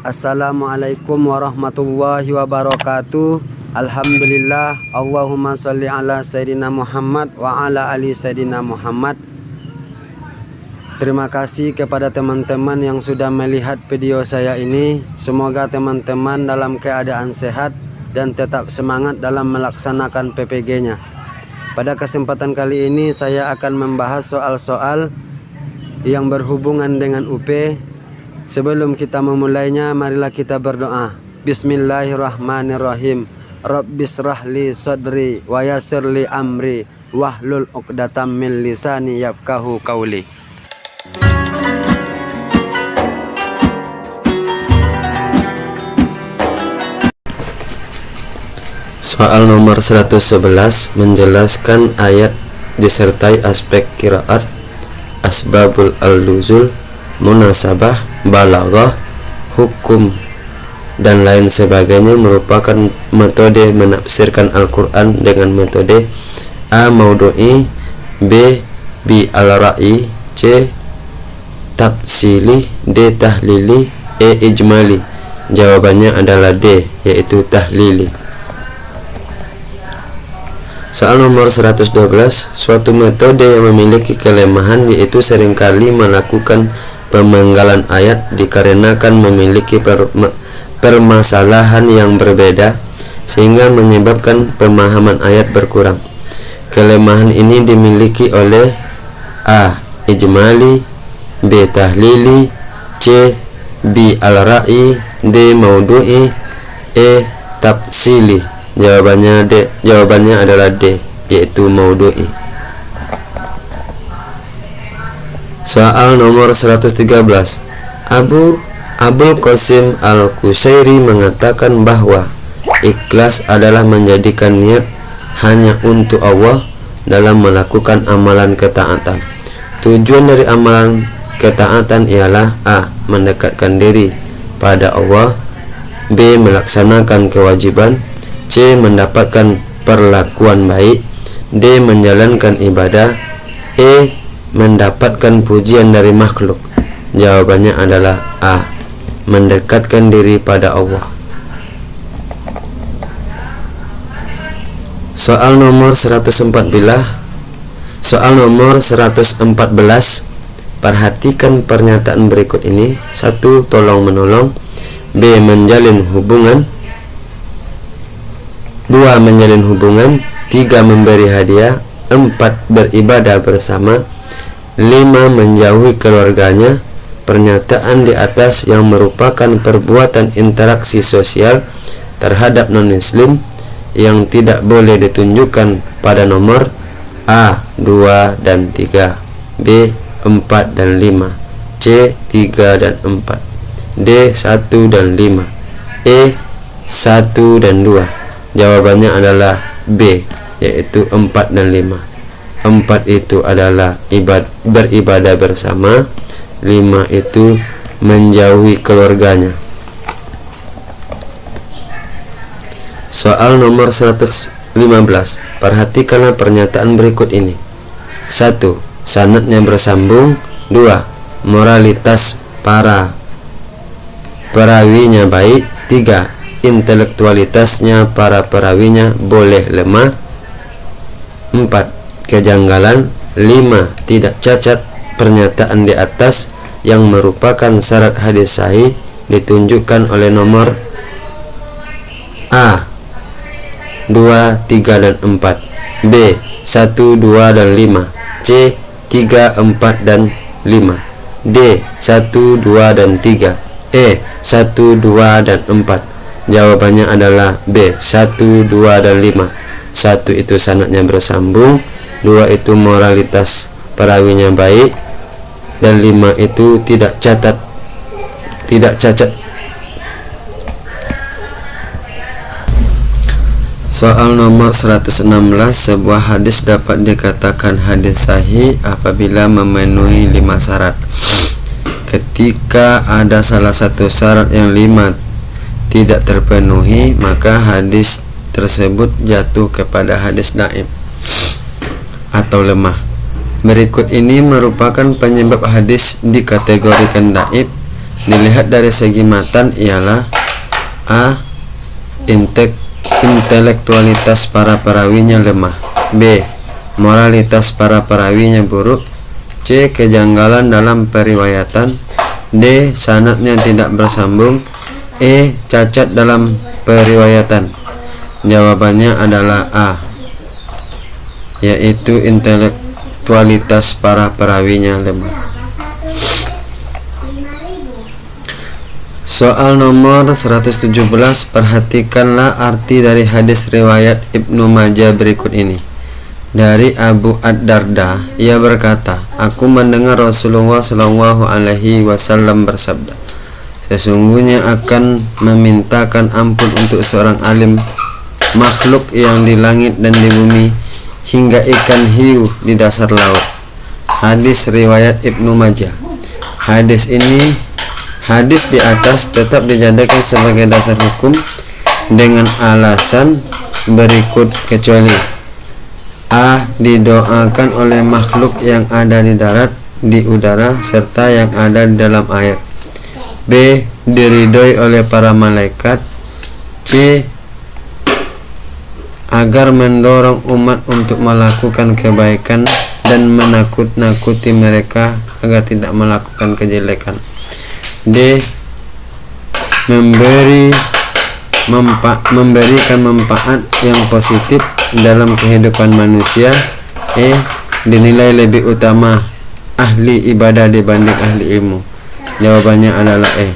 Assalamualaikum warahmatullahi wabarakatuh. Alhamdulillah. Allahumma sholli ala Sayyidina Muhammad wa ala ali Sayyidina Muhammad. Terima kasih kepada teman-teman yang sudah melihat video saya ini. Semoga teman-teman dalam keadaan sehat dan tetap semangat dalam melaksanakan PPG-nya. Pada kesempatan kali ini saya akan membahas soal-soal yang berhubungan dengan UP. Sebelum kita memulainya, marilah kita berdoa. Bismillahirrahmanirrahim. Rabbishrahli sadri wa yassirli amri wahlul 'uqdatam min lisani yafqahu qauli. Soal nomor 111 menjelaskan ayat disertai aspek qiraat, asbabul al-nuzul, munasabah, balaghah, hukum dan lain sebagainya merupakan metode menafsirkan Al-Quran dengan metode A. Maudu'i, B. Bi al-ra'i, C. Tafsili, D. Tahlili, E. Ijmali. Jawabannya adalah D, yaitu tahlili. Soal nomor 112, suatu metode yang memiliki kelemahan yaitu seringkali melakukan pemanggalan ayat dikarenakan memiliki permasalahan yang berbeda sehingga menyebabkan pemahaman ayat berkurang. Kelemahan ini dimiliki oleh A. Ijmali, B. Tahlili, C. Bi al-ra'i, D. Maudu'i, E. Tafsili. Jawabannya adalah D, yaitu maudu'i. Soal nomor 113. Abul Qasim Al-Qusairi mengatakan bahwa ikhlas adalah menjadikan niat hanya untuk Allah dalam melakukan amalan ketaatan. Tujuan dari amalan ketaatan ialah A. Mendekatkan diri pada Allah, B. Melaksanakan kewajiban, C. Mendapatkan perlakuan baik, D. Menjalankan ibadah, E. Mendapatkan pujian dari makhluk. Jawabannya adalah A. Mendekatkan diri pada Allah. Soal nomor 114. Perhatikan pernyataan berikut ini. 1. Tolong menolong, B. Menjalin hubungan, 2. Menjalin hubungan, 3. Memberi hadiah, 4. Beribadah bersama, 5. Menjauhi keluarganya. Pernyataan di atas yang merupakan perbuatan interaksi sosial terhadap non-muslim yang tidak boleh ditunjukkan pada nomor A. 2 dan 3, B. 4 dan 5, C. 3 dan 4, D. 1 dan 5, E. 1 dan 2. Jawabannya adalah B, yaitu 4 dan 5. 4 itu adalah beribadah bersama, 5 itu menjauhi keluarganya. Soal nomor 115. Perhatikanlah pernyataan berikut ini. 1. Sanadnya bersambung. 2. Moralitas para perawinya baik. 3. Intelektualitasnya para perawinya boleh lemah. 4. Kejanggalan. 5. Tidak cacat. Pernyataan di atas yang merupakan syarat hadis sahih ditunjukkan oleh nomor A. 2, 3 dan 4, B. 1, 2 dan 5, C. 3, 4 dan 5, D. 1, 2 dan 3, E. 1, 2 dan 4. Jawabannya adalah B. 1, 2 dan 5. 1 itu sanadnya bersambung, 2 itu moralitas perawinya baik, dan 5 itu tidak cacat. Soal nomor 116. Sebuah hadis dapat dikatakan hadis sahih apabila memenuhi 5 syarat. Ketika ada salah satu syarat yang 5 tidak terpenuhi, maka hadis tersebut jatuh kepada hadis dhaif atau lemah. Berikut ini merupakan penyebab hadis dikategorikan dhaif dilihat dari segi matan ialah A. Intelektualitas para perawinya lemah. B. Moralitas para perawinya buruk. C. Kejanggalan dalam periwayatan. D. Sanadnya tidak bersambung. E. Cacat dalam periwayatan. Jawabannya adalah A, yaitu intelektualitas para perawinya lemah. Soal nomor 117, perhatikanlah arti dari hadis riwayat Ibnu Majah berikut ini. Dari Abu Ad-Darda, ia berkata, aku mendengar Rasulullah Shallallahu Alaihi Wasallam bersabda, sesungguhnya akan memintakan ampun untuk seorang alim makhluk yang di langit dan di bumi hingga ikan hiu di dasar laut. Hadis riwayat Ibnu Majah. Hadis di atas tetap dijadikan sebagai dasar hukum dengan alasan berikut kecuali A. Didoakan oleh makhluk yang ada di darat, di udara, serta yang ada di dalam air. B. Diridhoi oleh para malaikat. C. Agar mendorong umat untuk melakukan kebaikan dan menakut-nakuti mereka agar tidak melakukan kejelekan. D. Memberikan manfaat yang positif dalam kehidupan manusia. E. Dinilai lebih utama ahli ibadah dibanding ahli ilmu. Jawabannya adalah E.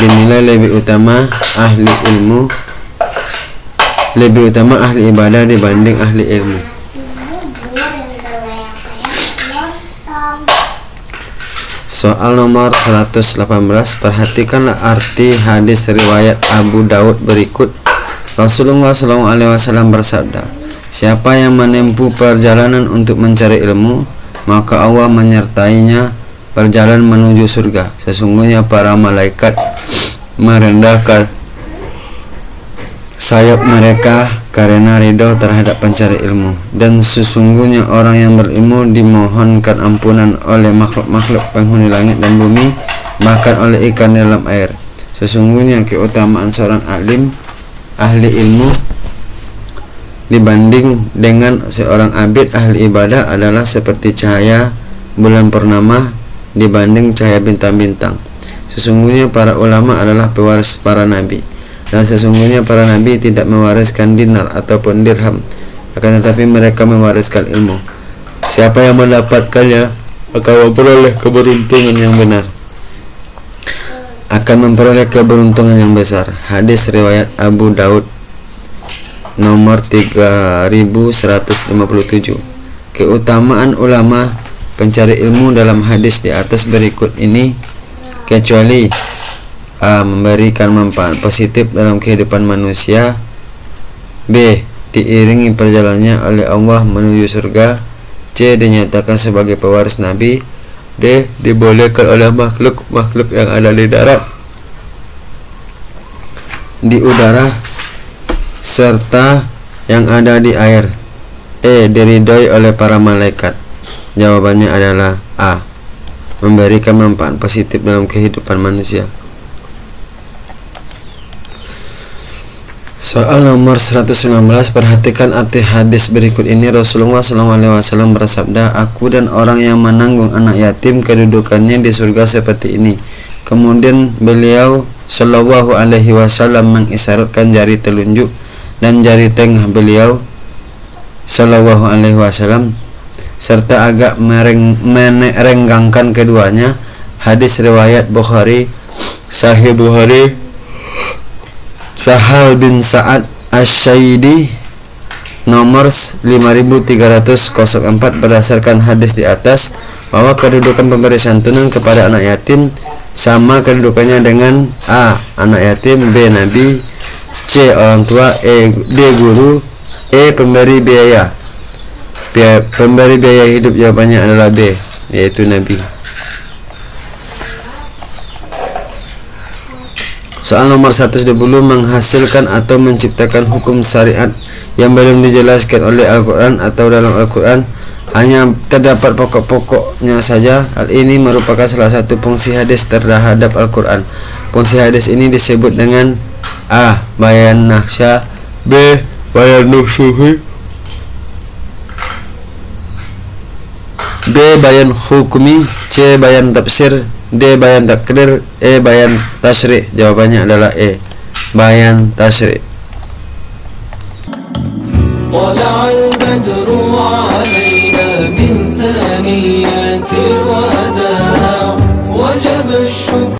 Dinilai lebih utama ahli ibadah dibanding ahli ilmu. Soal nomor 118, perhatikanlah arti hadis riwayat Abu Daud berikut. Rasulullah SAW bersabda, siapa yang menempuh perjalanan untuk mencari ilmu, maka Allah menyertainya berjalan menuju surga. Sesungguhnya para malaikat merendahkan sayap mereka karena ridho terhadap pencari ilmu, dan sesungguhnya orang yang berilmu dimohonkan ampunan oleh makhluk-makhluk penghuni langit dan bumi, bahkan oleh ikan dalam air. Sesungguhnya keutamaan seorang alim ahli ilmu dibanding dengan seorang abid ahli ibadah adalah seperti cahaya bulan purnama dibanding cahaya bintang-bintang. Sesungguhnya para ulama adalah pewaris para nabi, dan sesungguhnya para nabi tidak mewariskan dinar ataupun dirham, akan tetapi mereka mewariskan ilmu. Siapa yang mendapatkannya akan memperoleh keberuntungan yang benar, akan memperoleh keberuntungan yang besar. Hadis riwayat Abu Daud nomor 3157. Keutamaan ulama pencari ilmu dalam hadis di atas berikut ini kecuali A. Memberikan manfaat positif dalam kehidupan manusia. B. Diiringi perjalanannya oleh Allah menuju surga. C. Dinyatakan sebagai pewaris Nabi. D. Dibolehkan oleh makhluk-makhluk yang ada di darat, di udara, serta yang ada di air. E. Diridhoi oleh para malaikat. Jawabannya adalah A. Memberikan manfaat positif dalam kehidupan manusia. Soal nomor 119, perhatikan arti hadis berikut ini. Rasulullah SAW bersabda, aku dan orang yang menanggung anak yatim kedudukannya di surga seperti ini. Kemudian beliau Shallallahu Alaihi Wasallam mengisyaratkan jari telunjuk dan jari tengah beliau Shallallahu Alaihi Wasallam serta agak merenggangkan keduanya. Hadis riwayat Bukhari, Sahih Bukhari. Sahal bin Sa'ad Asy-Syaidi nomor 5304 berdasarkan hadis di atas bahwa kedudukan pemberi santunan kepada anak yatim sama kedudukannya dengan A. anak yatim, B. nabi, C. orang tua, D. guru, E. pemberi biaya hidup. Jawabannya adalah B, yaitu nabi. Soal nomor 120, menghasilkan atau menciptakan hukum syariat yang belum dijelaskan oleh Al-Quran atau dalam Al-Quran hanya terdapat pokok-pokoknya saja. Hal ini merupakan salah satu fungsi hadis terhadap Al-Quran. Fungsi hadis ini disebut dengan A. Bayan nahsya, B. Bayan nusuhi, B. Bayan hukmi, C. Bayan tafsir, D. Bayan takrir, E. Bayan tasyri'. Jawabannya adalah E. Bayan tasyri'.